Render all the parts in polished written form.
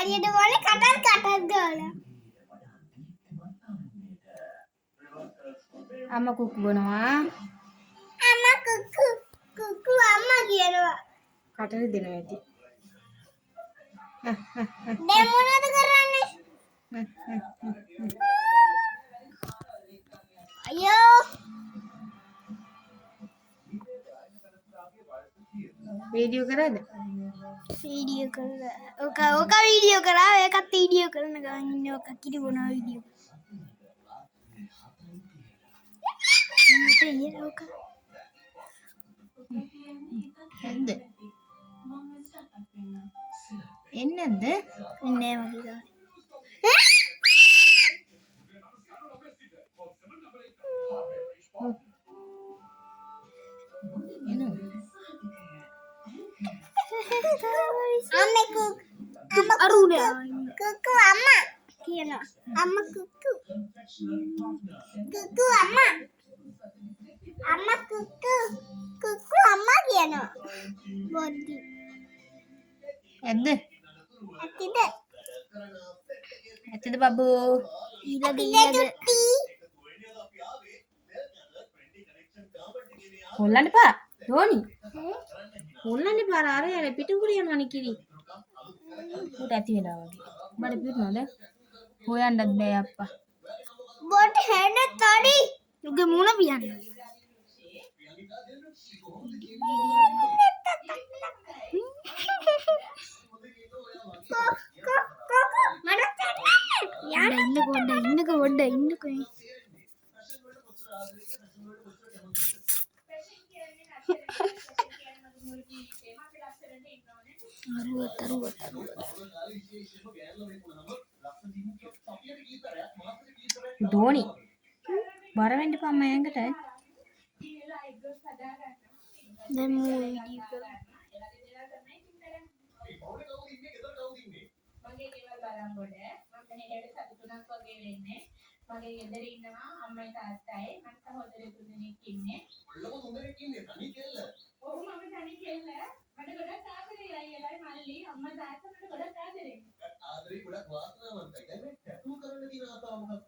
හරියට වල කටක් ගාලා. අම්මා කුක්කු බොනවා. අම්මා කුක්කු අම්මා කියනවා. කටට දෙනවා ඇති. දැන් මොනවද කරන්නේ? අයියෝ වීඩියෝ කරාද? වීඩියෝ කරලා. ඔක වීඩියෝ කරා. ඒකත් වීඩියෝ කරන ගමන් ඉන්නේ ඔක කිරි බොනවා වීඩියෝ. ඔක නැද්ද? එන්නේ නැද්ද? ඉන්නේ මගේ තමයි. අම්මා කුක්කු අම්මා කියනවා. අම්මා කුක්කු අම්මා කුක්කු අම්මා කියනවා. බොද්දි ඇද්ද? ඇත්තද? ඇත්තද බබ්බෝ? ඊළඟ හොල්ලන්න එපා. ධෝනි. හොල්ලන්න එපා. අර යන පිටුකුරු යනවනේ කිරි. උට ඇති වෙලා වගේ. බඩ පිරුණාද? හොයන්නත් බෑ අප්පා. බොට හැන තඩි උගේ මුණ පියන්න. ඉන්නකෝ. ධෝනි. බර වෙන්න එපා අම්මා ඇඟට. දැන් මූ වීඩියෝ කරා. මගේ ගෙදර ඉන්නවා අම්මයි තාත්තයි මම සහෝදරයෝ තුන්දෙනෙක් ඉන්නේ. ඔයාලම තුන්දෙනෙක් ඉන්නේ තනි කෙල්ල. ඔව් මම තනි කෙල්ල. මට ගොඩක් ආදරේ අයියලයි මල්ලි අම්මා තාත්තා මට ගොඩක් ආදරේ. ආදරේ ගොඩක් වාසනාවන්තයි. දැන් ටැටු කරන්න තියෙන ආසාව මොකක්ද?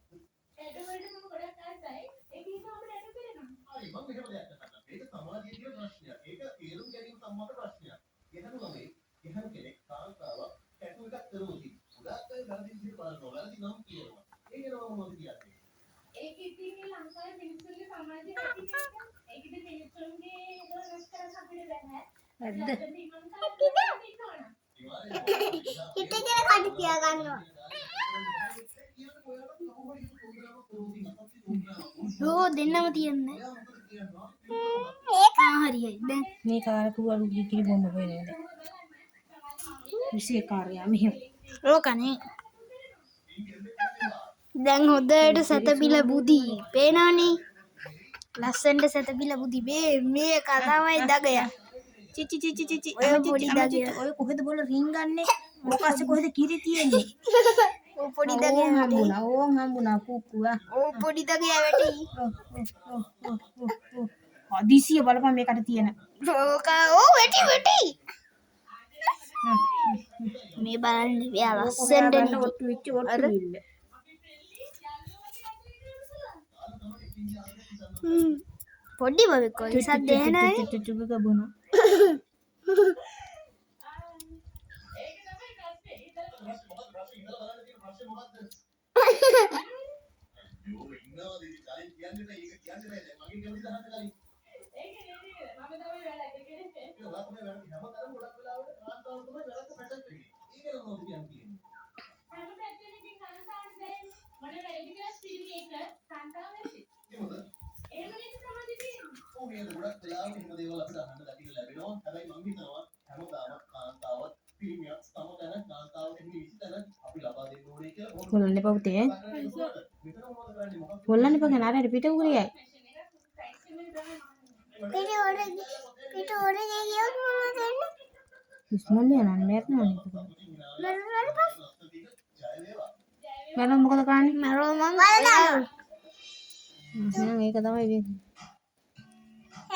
ටැටු වලට මම ගොඩක් ආසයි. ඒක නිසා මම ටැටු කරනවා. හරි මම මෙහෙම දෙයක් කරනවා. මේක සමාජීය තියෙන ප්‍රශ්නයක්. ඒක තේරුම් ගැනීම සම්මත ප්‍රශ්නයක්. එහෙනම් ළමයි එහෙනම් කෙනෙක් කාන්තාවක් ටැටු එකක් කරනවා. ගොඩක් අය වැරදි විදිහට බලනවා. වැරදි නම් කියනවා. ඒක ඉතින් මේ ලංකාවේ මිනිස්සුන්ගේ සමාජයේ ඇති නේද? ඒක ඉතින් මිනිස්සුන්ගේ රොස් කරන්න අපිට බෑ. ඇද්ද? හිතේ කඩ තියා ගන්නවා. ඕ දෙන්නම තියන්නේ. ඒක හරියයි. දැන් මේ කාරකු අලු කිරි බොන්න වෙන්නේ දැන්. විශේෂ කාර්යය මෙහෙම. ඕකනේ. දැන් හොදට සතපිල බුදි පේනවනේ. ලස්සනට සතපිල බුදි මේ කතාවයි දගය. චිචි ඔය පොඩි දගය. ඔය කොහෙද බෝල රින්ගන්නේ? ඔකස්සේ කොහෙද කිරි තියෙන්නේ? ඕ පොඩි දගය හම්බුණා කුක්කුවා. ඕ පොඩි දගය වැටි. හදිසිය බලපන් මේකට තියෙන. ඕක ඕ වැටි. මේ බලන්න මෙයා ලස්සනට ඔට්ටු වෙච්ච ඔට්ටු ඉල්ල. පොඩි බබෙක් වගේ සද්ද එනවනේ. චුචුක බොනවා. හොල්ලන්න එපා පුතේ. හොල්ලන්න එපා කියන අර පිට උගුරියයි. පිට ඕනේ ගියොත් මොනවද වෙන්නේ? ඉස්මොල්ලේ යනන්නේ නැත්නම් මම මොකද කරන්නේ? මරෝ මං වලදා. එහෙනම් ඒක තමයි වෙන්නේ.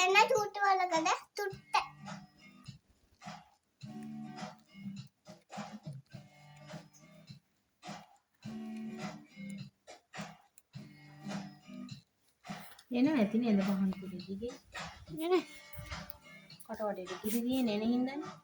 එන්න තුට්ට වලකද තුට්ට. එන ඇති නේද පහන් කුඩේ දිගේ නේ කටවටේට කිසි දියේ නෙන හින්දානේ